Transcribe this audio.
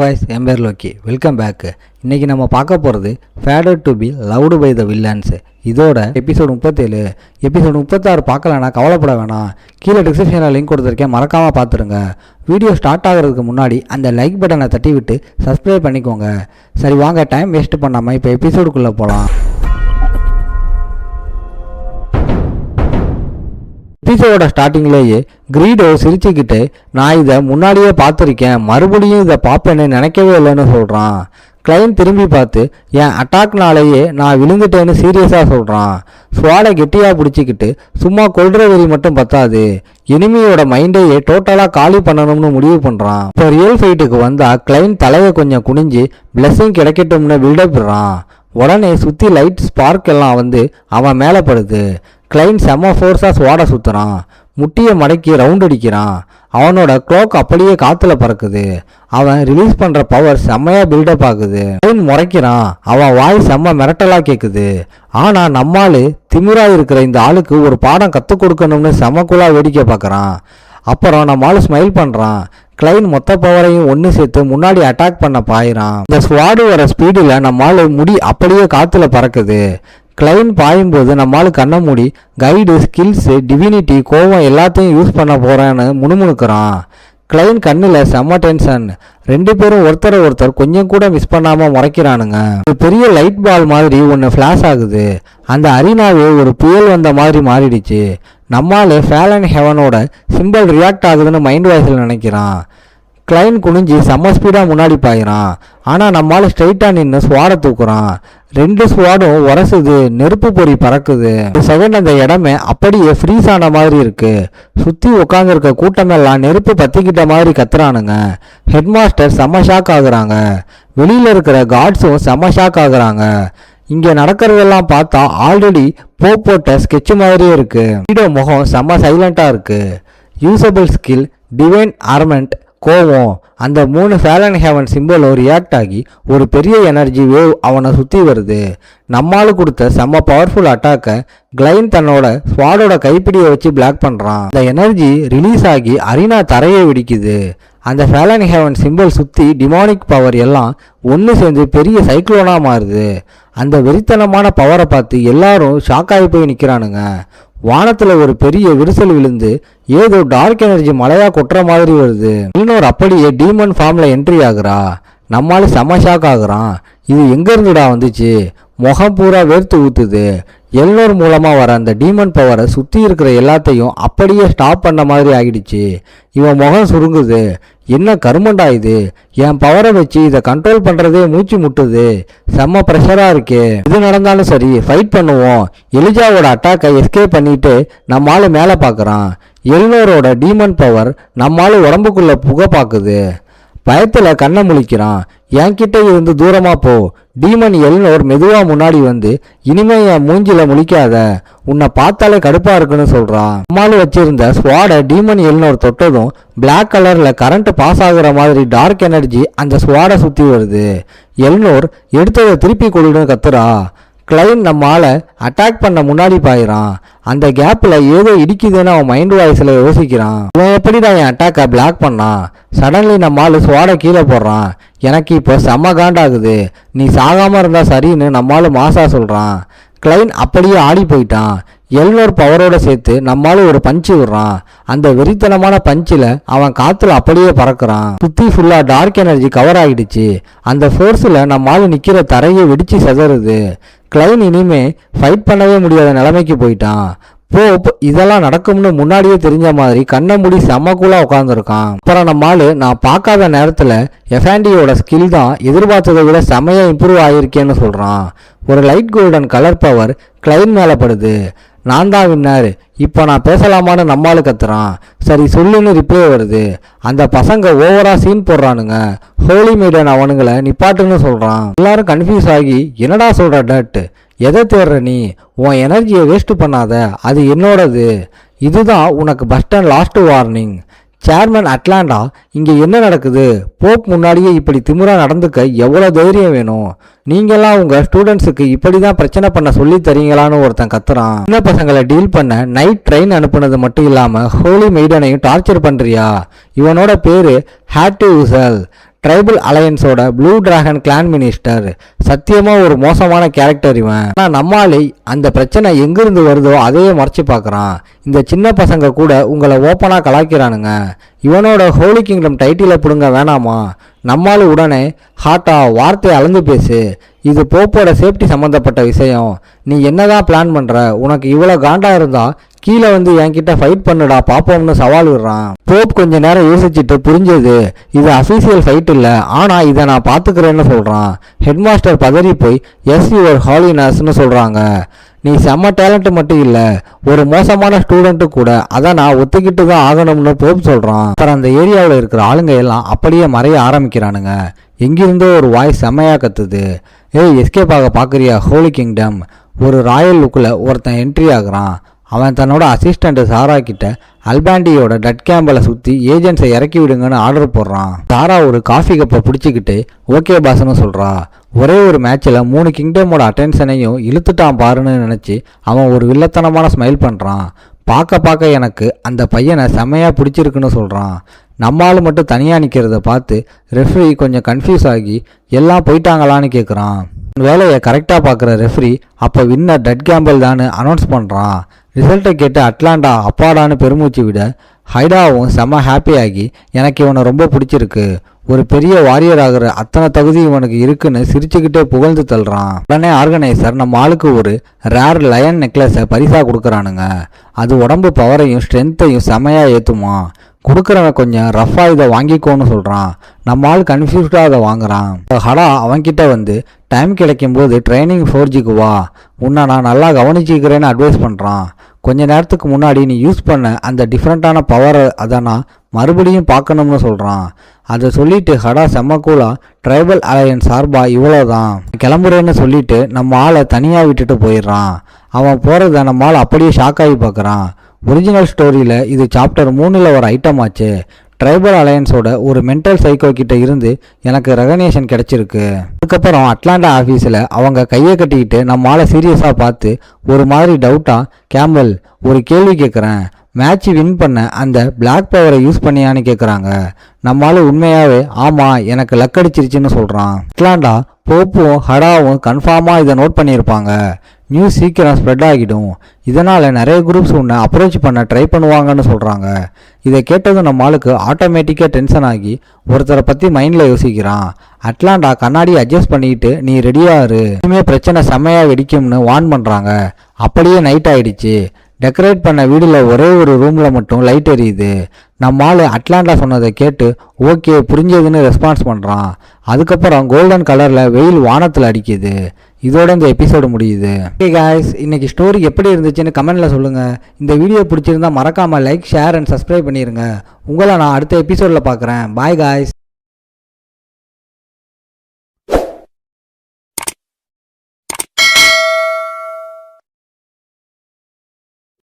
guys, என் பேர் Loki. Welcome back. இன்னைக்கு நம்ம பார்க்க போகிறது fated to be loved by the villains. இதோட எபிசோடு 37. எபிசோடு 36 பார்க்கலன்னா கவலைப்பட வேணாம். கீழே டிஸ்கிரிப்ஷனில் லிங்க் கொடுத்துருக்கேன், மறக்காமல் பார்த்துருங்க. வீடியோ ஸ்டார்ட் ஆகிறதுக்கு முன்னாடி அந்த லைக் பட்டனை தட்டி விட்டு சப்ஸ்கிரைப் பண்ணிக்கோங்க. சரி வாங்க, டைம் வேஸ்ட் பண்ணாமல் இப்போ எபிசோடுக்குள்ளே போகலாம். எபிசோட ஸ்டார்டிங்லேயே கிரீடோ சிரிச்சுக்கிட்டு, நான் இதை முன்னாடியே பார்த்துருக்கேன், மறுபடியும் இதை பார்ப்பேன்னு நினைக்கவே இல்லைன்னு சொல்கிறான். கிளைன் திரும்பி பார்த்து, என் அட்டாக்னாலேயே நான் விழுந்துட்டேன்னு சீரியஸாக சொல்கிறான். ஸ்வாடை கெட்டியாக பிடிச்சிக்கிட்டு, சும்மா கொல்ற வெறி மட்டும் பத்தாது, எனிமியோட மைண்டையே டோட்டலாக காலி பண்ணணும்னு முடிவு பண்ணுறான். இப்போ ரியல் ஃபைட்டுக்கு வந்தால் கிளைன் தலையை கொஞ்சம் குனிஞ்சு பிளெஸ்ஸிங் கிடைக்கட்டும்னு பில்டப்டுறான். உடனே சுற்றி லைட் ஸ்பார்க் எல்லாம் வந்து அவன் மேலே படுது. கிளைன் செம்ம ஃபோர்ஸாக ஸ்வாடை சுற்றுறான், முட்டியை மடக்கி ரவுண்ட் அடிக்கிறான். அவனோட க்ளோக் அப்படியே காற்றுல பறக்குது. அவன் ரிலீஸ் பண்ணுற பவர் செம்மையாக பில்டப் ஆகுது. கிளைன் முறைக்கிறான், அவன் வாய் செம்ம மிரட்டலாக கேட்குது. ஆனால் நம்மால் திமிராக இருக்கிற இந்த ஆளுக்கு ஒரு பாடம் கற்றுக் கொடுக்கணும்னு செம்மக்குள்ளாக வேடிக்கை பார்க்குறான். அப்புறம் நம்மால் ஸ்மைல் பண்ணுறான். கிளைன் மொத்த பவரையும் ஒன்று சேர்த்து முன்னாடி அட்டாக் பண்ண பாயிறான். இந்த ஸ்வாடு வர ஸ்பீடில் நம்மால் முடி அப்படியே காற்றுல பறக்குது. கிளைன் பாயும்போது நம்மால் கண்ணை மூடி கைடு, ஸ்கில்ஸு, டிவினிட்டி, கோவம் எல்லாத்தையும் யூஸ் பண்ண போகிறேன்னு முணுமுணுக்கிறான். கிளைன் கண்ணில் செம்ம டென்ஷன். ரெண்டு பேரும் ஒருத்தரை ஒருத்தர் கொஞ்சம் கூட மிஸ் பண்ணாமல் முறைக்கிறானுங்க. ஒரு பெரிய லைட் பால் மாதிரி ஒன்று ஃப்ளாஷ் ஆகுது. அந்த அரினாவே ஒரு புயல் வந்த மாதிரி மாறிடுச்சு. நம்மால் ஃபேலன் ஹெவனோட சிம்பிள் ரியாக்ட் ஆகுதுன்னு மைண்ட் வாய்ஸில் நினைக்கிறான். கிளைன் குனிஞ்சு செம்ம ஸ்பீடாக முன்னாடி பாயிறான். ஆனால் நம்மால் ஸ்ட்ரைட்டாக நின்று ஸ்வாடை தூக்குறான். ரெண்டு ஸ்வாடும் உரசுது, நெருப்பு பொறி பறக்குது. ஒரு செகண்ட் அந்த இடமே அப்படியே ஃப்ரீஸ் ஆன மாதிரி இருக்கு. சுற்றி உட்காந்துருக்க கூட்டமெல்லாம் நெருப்பு பற்றிக்கிட்ட மாதிரி கத்துறானுங்க. ஹெட் மாஸ்டர் செம்ம ஷாக் ஆகுறாங்க. வெளியில் இருக்கிற கார்ட்ஸும் செம்ம ஷாக் ஆகுறாங்க. இங்கே நடக்கிறதெல்லாம் பார்த்தா ஆல்ரெடி போட்ட ஸ்கெட்ச் மாதிரியே இருக்கு. வீடியோ முகம் செம்ம சைலண்டாக இருக்கு. யூசபிள் ஸ்கில், டிவைன் ஆர்மெண்ட், கோவம், அந்த 3 ஃபேலன் ஹெவன் சிம்பிளும் ரியாக்ட் ஆகி ஒரு பெரிய எனர்ஜி வேவ் அவனை சுற்றி வருது. நம்மால் கொடுத்த செம்ம பவர்ஃபுல் அட்டாக்கை கிளைன் தன்னோட ஸ்வாடோட கைப்பிடியை வச்சு பிளாக் பண்ணுறான். அந்த எனர்ஜி ரிலீஸ் ஆகி அரினா தரையை வெடிக்குது. அந்த ஃபேலன் ஹெவன் சிம்பிள் சுற்றி டிமானிக் பவர் எல்லாம் ஒன்று சேர்ந்து பெரிய சைக்ளோனாக மாறுது. அந்த வெறித்தனமான பவரை பார்த்து எல்லாரும் ஷாக்காகி போய் நிற்கிறானுங்க. வானத்தில் ஒரு பெரிய விரிசல் விழுந்து ஏதோ டார்க் எனர்ஜி மழையாக கொட்டுற மாதிரி வருது. இன்னொரு அப்படியே டீமன் ஃபார்மில் என்ட்ரி ஆகுறா. நம்மளால செம்ம ஷாக் ஆகுறான். இது எங்கேருந்துடா வந்துச்சு? முகம் பூரா வேர்த்து ஊற்றுது. எல்னோர் மூலமாக வர அந்த டீமன் பவரை சுற்றி இருக்கிற எல்லாத்தையும் அப்படியே ஸ்டாப் பண்ண மாதிரி ஆகிடுச்சு. இவன் முகம் சுருங்குது. என்ன கருமண்டா இது? என் பவரை வச்சு இதை கண்ட்ரோல் பண்ணுறதே மூச்சு முட்டுது. செம்ம ப்ரெஷராக இருக்கு. இது நடந்தாலும் சரி, ஃபைட் பண்ணுவோம். எலிஜாவோட அட்டாக்கை எஸ்கேப் பண்ணிட்டு நம்மால் மேலே பார்க்குறான். எல்னோரோட டீமன் பவர் நம்மால் உடம்புக்குள்ளே புகை பார்க்குது. பயத்தில் கண்ணை முழிக்கிறான். என்கிட்ட இருந்து தூரமாக போ. டீமன் எல்னோர் மெதுவாக முன்னாடி வந்து, இனிமே என் மூஞ்சில முழிக்காத, உன்னை பார்த்தாலே கடுப்பாக இருக்குன்னு சொல்கிறான். நம்மால் வச்சிருந்த ஸ்வாடை டீமன் எல்னோர் தொட்டதும் பிளாக் கலரில் கரண்ட் பாஸ் ஆகுற மாதிரி டார்க் எனர்ஜி அந்த ஸ்வாடை சுற்றி வருது. எல்னோர் எடுத்ததை திருப்பி கொடுன்னு கத்துறா. கிளைன் நம்மால் அட்டாக் பண்ண முன்னாடி பாயிறான். அந்த கேப்பில் ஏதோ இடிக்குதுன்னு அவன் மைண்ட் வாய்ஸில் யோசிக்கிறான். இவன் எப்படிடா என் அட்டாக்கை பிளாக் பண்ணான்? சடன்லி நம்மால் ஸ்வாடை கீழே போடுறான். எனக்கு இப்போ செம்ம காண்டாகுது, நீ சாகாமல் இருந்தால் சரின்னு நம்மால் மாசா சொல்கிறான். கிளைன் அப்படியே ஆடி போயிட்டான். எல்னோர் பவரோட சேர்த்து நம்மால் ஒரு பஞ்சு விடுறான். அந்த வெறித்தனமான பஞ்சில் அவன் காற்றுல அப்படியே பறக்கிறான். சுற்றி ஃபுல்லாக டார்க் எனர்ஜி கவர் ஆகிடுச்சு. அந்த ஃபோர்ஸில் நம்மால் நிற்கிற தரையை வெடிச்சு செதறுது. கிளைன் இனிமே ஃபைட் பண்ணவே முடியாத நிலைமைக்கு போயிட்டான். போப் இதெல்லாம் நடக்கும்னு முன்னாடியே தெரிஞ்ச மாதிரி கண்ணை மூடி செம்மக்கூலாக உட்காந்துருக்கான். அப்புறம் நம்மால் நான் பார்க்காத நேரத்தில் எஃபாண்டியோட ஸ்கில் தான் எதிர்பார்த்ததை விட செம்மையாக இம்ப்ரூவ் ஆகியிருக்கேன்னு சொல்கிறான். ஒரு light golden colour power Kline மேலே படுது. நான் தான் வின்னார், இப்போ நான் பேசலாமான்னு நம்மால் கத்துறான். சரி சொல்லுன்னு ரிப்ளை வருது. அந்த பசங்க ஓவராக சீன் போடுறானுங்க. ஹோலி மெய்டன் அவனுங்களை நிப்பாட்டுன்னு சொல்கிறான். எல்லாரும் கன்ஃபியூஸ் ஆகி, என்னடா சொல்கிற டட், எதை தேடுற நீ? உன் எனர்ஜியை வேஸ்ட் பண்ணாத, அது என்னோடது. இதுதான் உனக்கு first and last warning. Chairman Atlanta, இங்கே என்ன நடக்குது? போப் முன்னாடியே இப்படி திமிரா நடந்துக்க எவ்வளோ தைரியம் வேணும்? நீங்கெல்லாம் உங்கள் ஸ்டூடெண்ட்ஸுக்கு இப்படி தான் பிரச்சனை பண்ண சொல்லி தரீங்களான்னு ஒருத்தன் கத்துறான். சின்ன பசங்களை டீல் பண்ண நைட் ட்ரெயின் அனுப்புனது மட்டும் இல்லாமல் ஹோலி மெய்டனையும் டார்ச்சர் பண்ணுறியா? இவனோட பேர் ஹேட் டு யூசல். ட்ரைபல் அலையன்ஸோட ப்ளூ டிராகன் கிளான் மினிஸ்டர். சத்தியமாக ஒரு மோசமான கேரக்டர் இவன். ஆனால் நம்மாலே அந்த பிரச்சனை எங்கிருந்து வருதோ அதையே மறைச்சு பார்க்குறான். இந்த சின்ன பசங்க கூட உங்களை ஓப்பனாக கலாய்க்கிறானுங்க. இவனோட ஹோலி கிங்டம் டைட்டிலை பிடுங்க வேணாமா? நம்மால் உடனே ஹாட்டா வார்த்தையை அளந்து பேசு. இது போப்போட சேஃப்டி சம்மந்தப்பட்ட விஷயம். நீ என்னதான் பிளான் பண்ணுற? உனக்கு இவ்வளோ காண்டா இருந்தா கீழே வந்து என்கிட்ட ஃபைட் பண்ணுடா பாப்போம்னு சவால் விடுறான். போப் கொஞ்ச நேரம் யோசிச்சுட்டு புரிஞ்சது இது அஃபீஷியல் ஃபைட் இல்லை, ஆனால் இதை நான் பார்த்துக்கிறேன்னு சொல்கிறான். ஹெட் மாஸ்டர் பதறி போய் எஸ் யுவர் ஹாலினஸ்ன்னு சொல்கிறாங்க. நீ செம்ம டேலண்ட் மட்டும் இல்லை, ஒரு மோசமான ஸ்டூடெண்ட்டு கூட, அதை நான் ஒத்துக்கிட்டு தான் ஆகணும்னு போப் சொல்கிறான். அப்புறம் அந்த ஏரியாவில் இருக்கிற ஆளுங்க எல்லாம் அப்படியே மறைய ஆரம்பிக்கிறானுங்க. எங்கிருந்தோ ஒரு வாய்ஸ் செம்மையாக கத்துது. ஏய் எஸ்கேப் ஆக பார்க்குறியா ஹோலி கிங்டம்? ஒரு ராயல் லுக்கில் ஒருத்தன் என்ட்ரி ஆகுறான். அவன் தன்னோட அசிஸ்டண்ட் சாரா கிட்ட அல்பாண்டியோட டட் கேம்பில் சுற்றி ஏஜென்ட்ஸை இறக்கி விடுங்கன்னு ஆர்டர் போடுறான். சாரா ஒரு காஃபி கப்பை பிடிச்சிக்கிட்டு ஓகே பாஸ்ன்னு சொல்கிறா. ஒரே ஒரு மேட்ச்சில் 3 கிங்டமோட அட்டென்ஷனையும் இழுத்துட்டான் பாருன்னு நினச்சி அவன் ஒரு வில்லத்தனமான ஸ்மைல் பண்ணுறான். பார்க்க எனக்கு அந்த பையனை செம்மையாக பிடிச்சிருக்குன்னு சொல்கிறான். நம்மால் மட்டும் தனியாக நிற்கிறத பார்த்து ரெஃப்ரி கொஞ்சம் கன்ஃபியூஸ் ஆகி எல்லாம் போயிட்டாங்களான்னு கேட்குறான். வேலையை கரெக்டாக பார்க்குற ரெஃப்ரி அப்போ வின்னர் டட் கேம்பிள் தான் அனௌன்ஸ் பண்ணுறான். ரிசல்ட்டை கேட்டு அட்லாண்டா அப்பாடான்னு பெருமூச்சு விட ஹைடாவும் செம்ம ஹாப்பியாகி எனக்கு இவனை ரொம்ப பிடிச்சிருக்கு, ஒரு பெரிய வாரியர் ஆகிற அத்தனை தகுதி இவனுக்கு இருக்குன்னு சிரிச்சுக்கிட்டே புகழ்ந்து தள்ளுறான். உடனே ஆர்கனைசர் நம்ம ஆளுக்கு ஒரு ரேர் லயன் நெக்லஸை பரிசாக கொடுக்குறானுங்க. அது உடம்பு பவரையும் ஸ்ட்ரென்த்தையும் செமையாக ஏற்றுமா. கொடுக்குறவன் கொஞ்சம் ரஃபாக இதை வாங்கிக்கோன்னு சொல்கிறான். நம்ம ஆள் கன்ஃபியூஸ்டாக அதை வாங்குறான். ஹடா அவன்கிட்ட வந்து டைம் கிடைக்கும் போது ட்ரைனிங் 4Gக்கு வா, உன்னை நான் நல்லா கவனிச்சிக்கிறேன்னு அட்வைஸ் பண்ணுறான். கொஞ்ச நேரத்துக்கு முன்னாடி நீ யூஸ் பண்ண அந்த டிஃப்ரெண்ட்டான பவரை அதை நான் மறுபடியும் பார்க்கணும்னு சொல்கிறான். அதை சொல்லிட்டு ஹடா செம்மக்கூலா ட்ரைபல் அலையன்ஸ் சார்பா இவ்வளோதான் கிளம்புறேன்னு சொல்லிட்டு நம்ம ஆளை தனியாக விட்டுட்டு போயிடுறான். அவன் போகிறத நம்ம ஆள் அப்படியே ஷாக்காகி பார்க்குறான். ஒரிஜினல் ஸ்டோரியில் இது சாப்டர் 3ல் ஒரு ஐட்டம் ஆச்சு. ட்ரைபல் அலையன்ஸோட ஒரு மென்டல் சைக்கோ கிட்ட இருந்து எனக்கு ரெகக்னேஷன் கிடைச்சிருக்கு. அதுக்கப்புறம் அட்லாண்டா ஆஃபீஸில் அவங்க கையை கட்டிக்கிட்டு நம்ம ஆளை சீரியஸாக பார்த்து ஒரு மாதிரி டவுட்டாக கேம்பல் ஒரு கேள்வி கேட்குறேன், மேட்ச் வின் பண்ண அந்த பிளாக் பவரை யூஸ் பண்ணியான்னு கேட்குறாங்க. நம்மளால உண்மையாகவே ஆமாம் எனக்கு லக் அடிச்சிருச்சுன்னு சொல்கிறான். அட்லாண்டா போப்பும் ஹடாவும் கன்ஃபார்மாக இதை நோட் பண்ணியிருப்பாங்க. நியூஸ் சீக்கிரம் ஸ்ப்ரெட் ஆகிடும், இதனால் நிறைய குரூப்ஸ் உன்னை அப்ரோச் பண்ண ட்ரை பண்ணுவாங்கன்னு சொல்கிறாங்க. இதை கேட்டதும் நம்ம ஆளுக்கு ஆட்டோமேட்டிக்காக டென்ஷன் ஆகி ஒருத்தரை பற்றி மைண்டில் யோசிக்கிறான். அட்லாண்டா கண்ணாடி அட்ஜஸ்ட் பண்ணிக்கிட்டு நீ ரெடியாரு, இனிமேல் பிரச்சனை செம்மையாக வெடிக்கும்னு வார்ன் பண்ணுறாங்க. அப்படியே நைட் ஆகிடுச்சு. டெக்கரேட் பண்ண வீடில் ஒரே ஒரு ரூமில் மட்டும் லைட் எரியுது. நம்ம ஆள் அட்லாண்டா சொன்னதை கேட்டு ஓகே புரிஞ்சதுன்னு ரெஸ்பான்ஸ் பண்ணுறான். அதுக்கப்புறம் கோல்டன் கலரில் வெயில் வானத்தில் அடிக்குது. இதோட இந்த எபிசோடு முடியுது. ஓகே காய்ஸ், இன்னைக்கு ஸ்டோரி எப்படி இருந்துச்சுன்னு கமெண்ட்டில் சொல்லுங்கள். இந்த வீடியோ பிடிச்சிருந்தா மறக்காமல் லைக் ஷேர் அண்ட் சப்ஸ்கிரைப் பண்ணிடுங்க. உங்களை நான் அடுத்த எபிசோடில் பார்க்குறேன். Bye guys.